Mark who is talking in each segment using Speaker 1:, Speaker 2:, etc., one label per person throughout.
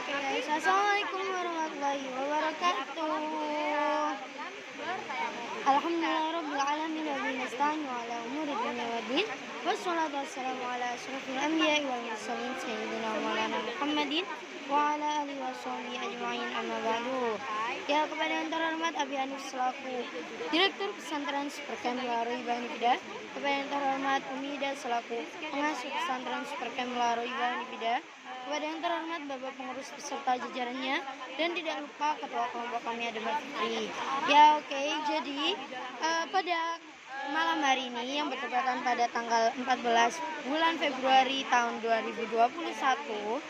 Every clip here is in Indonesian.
Speaker 1: Oke guys, assalamualaikum warahmatullahi wabarakatuh. Alhamdulillah alamin wa bihi nasta'in wa ala umuri dunya waddin. Wassalatu wassalamu ala asyrofil anbiya'i wal mursalin sayyidina wa maulana Muhammadin wa ala alihi washabihi ajma'in, amma ba'du. Ya, kepada yang terhormat Abi Hanif selaku Direktur Pesantren Supercamp Melaroi Bahanifida, kepada yang terhormat Umi Ida selaku Pengasuh Pesantren Supercamp Melaroi Bahanifida, kepada yang terhormat Bapak pengurus beserta jajarannya, dan tidak lupa ketua kelompok kami ada Mbak Fitri. Ya oke, jadi pada malam hari ini yang bertepatan pada tanggal 14 bulan Februari tahun 2021,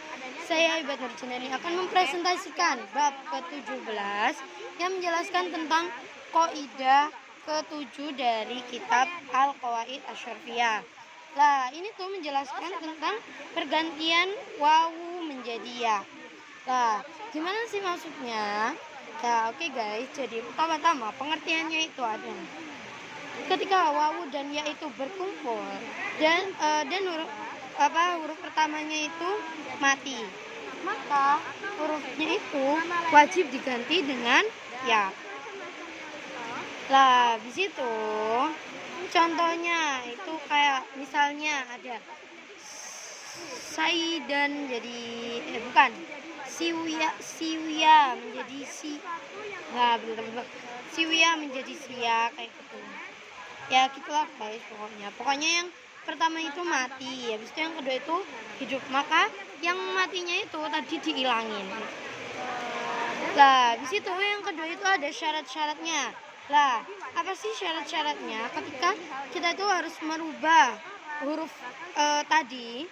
Speaker 1: saya Ibat Nurjinani akan mempresentasikan bab ke-17 yang menjelaskan tentang kaidah ke-7 dari kitab Al-Qawaid Asy-Syarifiyah. Nah, ini tuh menjelaskan tentang pergantian wawu menjadi ya. Nah, gimana sih maksudnya? Nah, oke guys, jadi pertama-tama pengertiannya itu ada. Ketika wawu dan ya itu berkumpul dan huruf pertamanya itu mati, maka hurufnya itu wajib diganti dengan ya. Lah, di situ contohnya itu kayak misalnya ada Saidan jadi Siwia menjadi si. Nah, bener-bener Siwia menjadi Sia kayak gitu. Ya gitulah guys, pokoknya yang pertama itu mati, habis itu yang kedua itu hidup, maka yang matinya itu tadi dihilangin. Lah di situ yang kedua itu ada syarat-syaratnya. Lah apa sih syarat-syaratnya ketika kita itu harus merubah huruf tadi?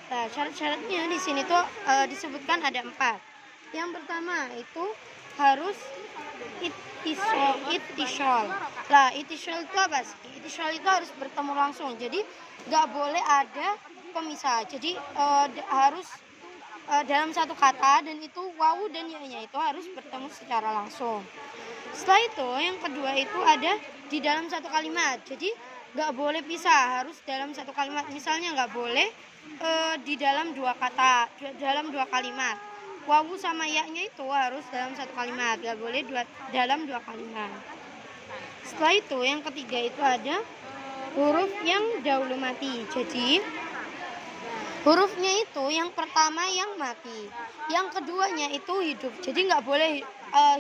Speaker 1: Nah, syarat-syaratnya di sini tuh disebutkan ada 4. Yang pertama itu harus itisol. Lah, itisol itu apa sih? Itisol itu harus bertemu langsung. Jadi nggak boleh ada pemisah. Jadi harus dalam satu kata, dan itu wawu dan ya-nya itu harus bertemu secara langsung. Setelah itu yang kedua itu ada di dalam satu kalimat. Jadi nggak boleh pisah, harus dalam satu kalimat. Misalnya nggak boleh di dalam dua kata, dalam dua kalimat. Wawu sama ya-nya itu harus dalam satu kalimat, nggak boleh dalam dua kalimat. Setelah itu yang ketiga itu ada huruf yang dahulu mati. Jadi hurufnya itu yang pertama yang mati, yang keduanya itu hidup. Jadi nggak boleh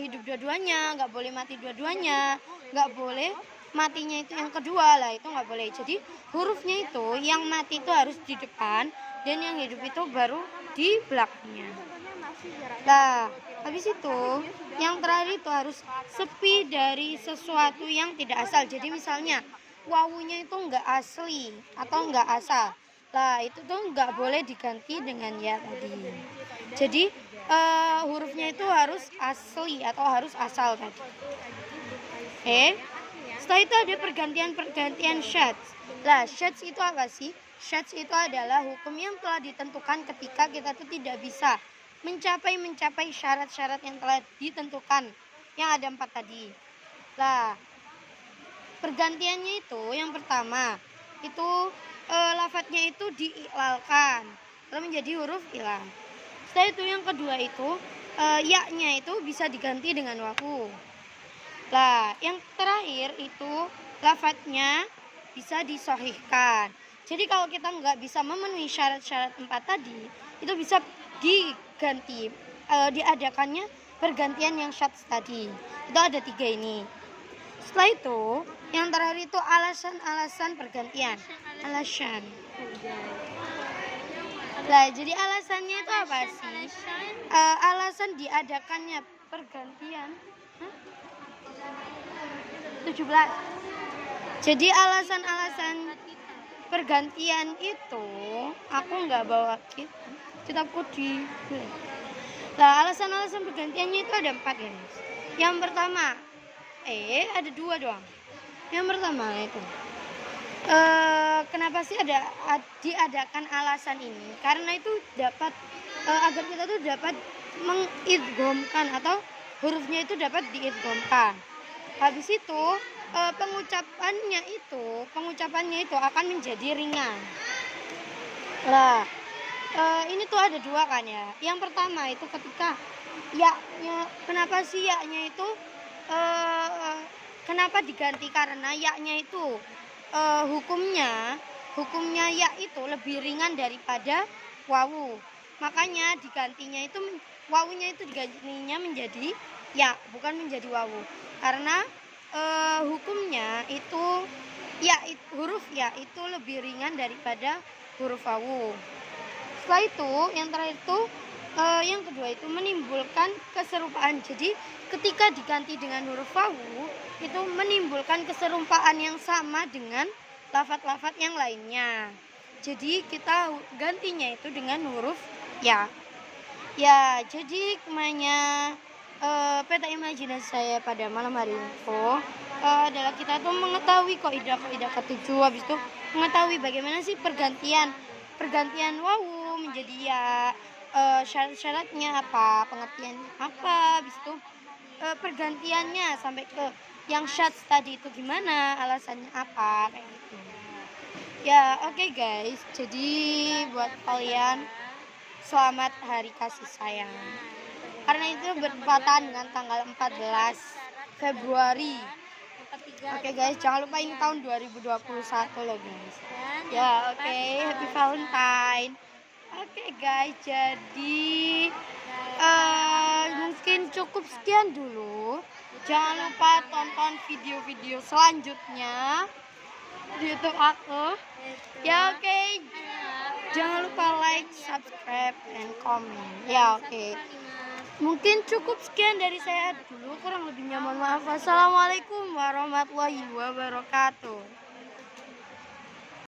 Speaker 1: hidup dua-duanya, nggak boleh mati dua-duanya, nggak boleh matinya itu yang kedua, lah itu nggak boleh. Jadi hurufnya itu yang mati itu harus di depan, dan yang hidup itu baru di belakangnya. Nah, habis itu yang terakhir itu harus sepi dari sesuatu yang tidak asal. Jadi misalnya wawunya itu nggak asli atau nggak asal, lah itu tuh nggak boleh diganti dengan ya tadi. Jadi hurufnya itu harus asli atau harus asal tadi. Setelah itu ada pergantian syadz. Lah, syadz itu apa sih? Syadz itu adalah hukum yang telah ditentukan ketika kita tuh tidak bisa mencapai syarat-syarat yang telah ditentukan, yang ada 4 tadi. Lah, pergantiannya itu yang pertama itu lafadznya itu diilalkan, lalu menjadi huruf ilah. Setelah itu yang kedua itu ya-nya itu bisa diganti dengan wawu. Lah, yang terakhir itu lafadznya bisa disahihkan. Jadi kalau kita nggak bisa memenuhi syarat-syarat 4 tadi, itu bisa diganti, diadakannya pergantian yang syadz tadi. Itu ada 3 ini. Setelah itu yang terakhir itu alasan pergantian. Alasan. Nah, jadi alasannya itu apa sih? Alasan diadakannya pergantian 17. Jadi alasan-alasan pergantian itu aku nggak bawa kitabku di. Nah, alasan-alasan pergantiannya itu ada 4 guys. Yang pertama ada 2 doang. Yang pertama itu kenapa sih diadakan alasan ini? Karena itu dapat agar kita tuh dapat mengidghamkan atau hurufnya itu dapat diidghamkan. Habis itu pengucapannya itu akan menjadi ringan. Lah, ini tuh ada dua kan ya. Yang pertama itu ketika ya-nya, kenapa sih ya-nya itu kenapa diganti, karena ya-nya itu hukumnya hukumnya ya itu lebih ringan daripada wawu. Makanya digantinya itu wawunya itu digantinya menjadi ya, bukan menjadi wawu. Karena hukumnya itu huruf ya itu lebih ringan daripada huruf wawu. Setelah itu, yang terakhir itu yang kedua itu menimbulkan keserupaan. Jadi ketika diganti dengan huruf wawu itu menimbulkan keserupaan yang sama dengan lafaz-lafaz yang lainnya. Jadi kita gantinya itu dengan huruf ya. Ya, jadi kemanya peta imajinasi saya pada malam hari ini adalah kita tuh mengetahui kaidah-kaidah ketujuh, habis itu mengetahui bagaimana sih pergantian wawu menjadi ya, syarat-syaratnya apa, pengertiannya apa, habis itu pergantiannya sampai ke yang syadz tadi itu gimana, alasannya apa, kayak gitu. Ya, oke guys. Jadi buat kalian selamat hari kasih sayang. Karena itu bertepatan dengan tanggal 14 Februari. Oke guys, jangan lupa ini tahun 2021 loh guys. Ya, oke, happy Valentine. Oke guys, jadi mungkin cukup sekian dulu. Jangan lupa tonton video-video selanjutnya di YouTube aku. Ya, oke. Jangan lupa like, subscribe, and comment. Ya, oke. Mungkin cukup sekian dari saya dulu, kurang lebihnya mohon maaf. Wassalamualaikum warahmatullahi wabarakatuh.